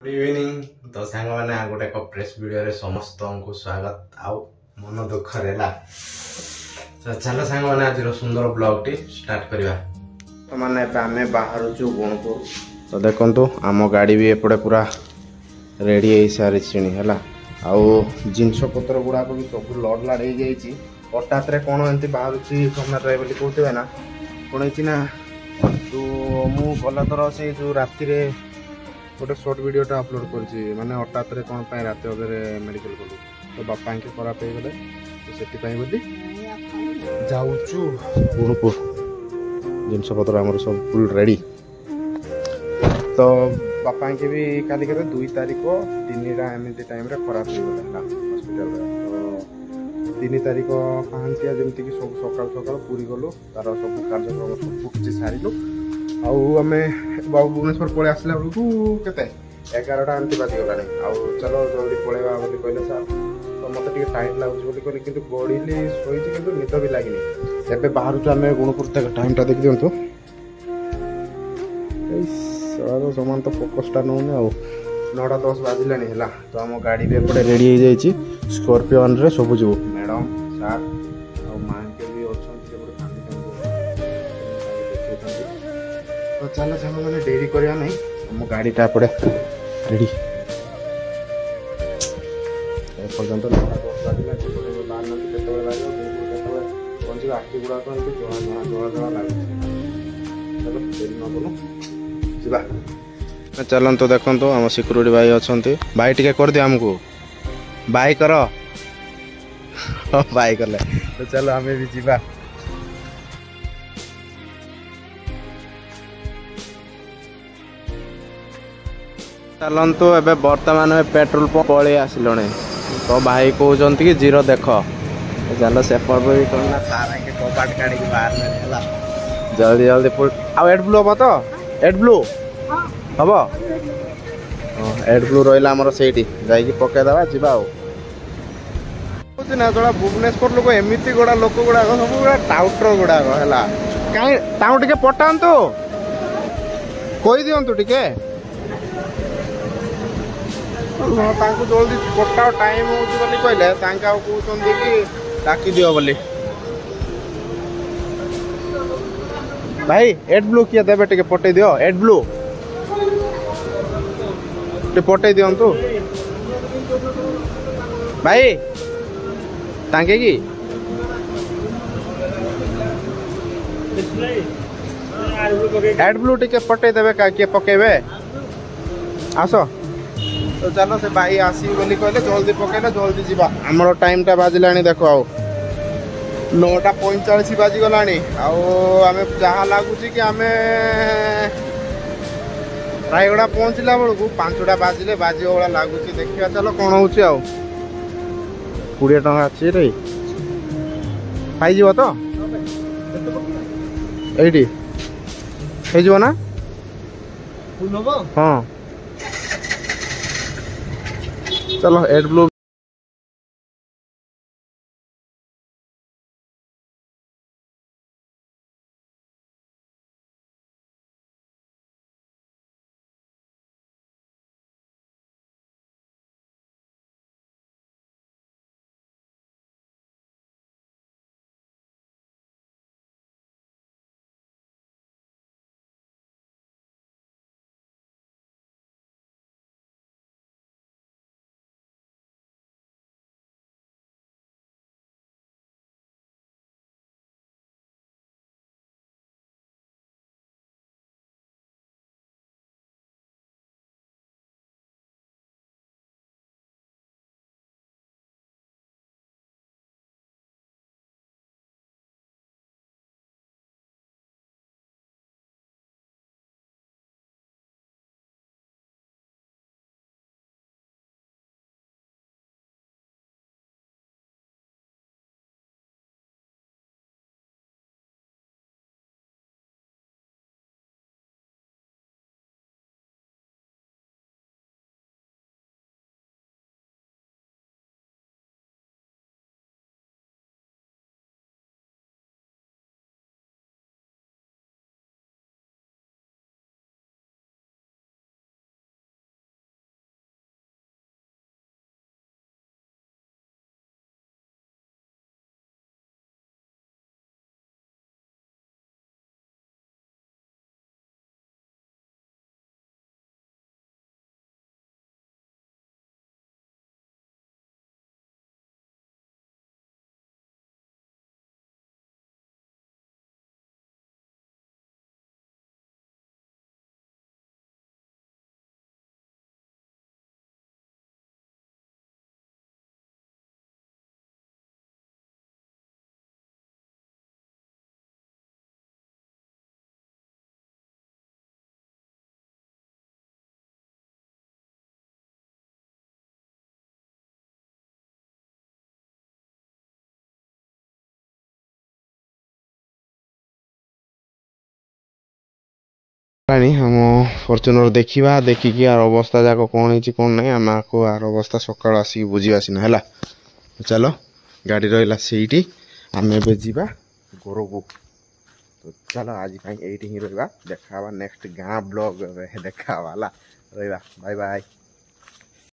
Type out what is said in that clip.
Good evening तो सांग मैंने गोटे एक प्रेस वीडियो समस्त को स्वागत आउ मन दुख रेला तो चलो सांग मैंने आज सुंदर ब्लॉग टी स्टार्ट करवा तो मैंने आम बाहर गुणपुर तो देखो आम गाड़ी भी एपटे पूरा रेडी हो सारी है आउ जिनस पतर गुड़ाक भी सब लड़ लाड़ हो हठात कौन एमती बाहर सोमनाथ राय बोली कहते ना कौन ना तो मु गला थर से जो राति गोटे सर्ट वीडियोटा अपलोड कर माने हठात कौन रात अधे मेडिकल गलु तो बापा के खराब हो गले तो से बोली जाऊँ गुणपुर जिनस पतर आम सब फुल रेडी तो बापा के भी काली के 2 तारीख 3टा एमती टाइम खराब हो गला हॉस्पिटल तो 3 तारीख पहांतिया जमती कि सब सकाल सकाल पूरी गलु तार सब कार्यक्रम सब किसी सारू आम बाबू भुवनेश्वर पलि आसला बेलू के 11टा एमती बाजिगला आउ चलो जल्दी पलैया बोली कहले सार तो मत टाइम लगुच कहली कि गड़िली शोची कि निद भी लगे एवं बाहर आम गुणपुर टाइमटा देखी दिंतु सामान तो फोकसटा नौने आ 9:10 बाजिला है तो आम गाड़ी भी एपटे रेडी हो जाए स्कॉर्पियन रे सब जो मैडम सार माँ के भी अच्छा तो चलो सामने मैंने डेरी करवा नहीं आम गाड़ीटा एपटे रेडी पर्यटन 9:10 बाजिला बाहर पहुँचे आखि गुड़ाक जला जला लगे चलो डेरी न करूँ चलत देखो आम सिक्यूरीटी भाई अच्छा भाई टे कर दिया आमको बाय कर बाय कले तो चलो आम भी जीवा चलतु एबे बर्तमान पेट्रोल पंप पलि आसिलणे तो भाई कहते कि जीरो देख चलो सेपट भी करना सारा के कबाट काढ़ी बाहर जल्दी जल्दी फुल आउ एड ब्लू हम तो एड ब्लू हम एड ब्लू रहा से पकईदे जी ना जोड़ा भुवनेश्वर लोक एमती गुड़ा लोक गुड़ाक सब गुड़ा टाउटर गुड़ाक है कहीं ताऊ टे पठातु कही दिंतु टे जल्दी पटा टाइम हो कहले कहते कि डाकी दियो बोली भाई एड ब्लू किए देवे टे पटे दियो एड ब्लू पटे दिंतु भाई तांके की एड ब्लू टे पटे देवे किए पकेबे आस तो चलो से भाई आसी बोली कहले जल्दी पकेले जल्दी जीवा आमर टाइमटा बाजिला देखो आउ 9:45 बाजिगला आम जहाँ लगुच कि आम रायगड़ा पहुँचला बेलू 5टा बाजिले बाजी भाया लगुच देखा चलो कौन हो 20 टଙ୍କା अच्छी रे पाई तो ये ना हाँ चलो एड ब्लू हम फॉर्च्यूनर देखा देखिकी यार अवस्था जाक कौन है कौन ना आम आपको यार अवस्था सकाल आसिक बुझा सीना है। चलो गाड़ी रहा से आम एवं घर को तो चलो आज ये ही रहा देखा नेक्स्ट गाँ ब्लॉग देखा रहा बाय बाय।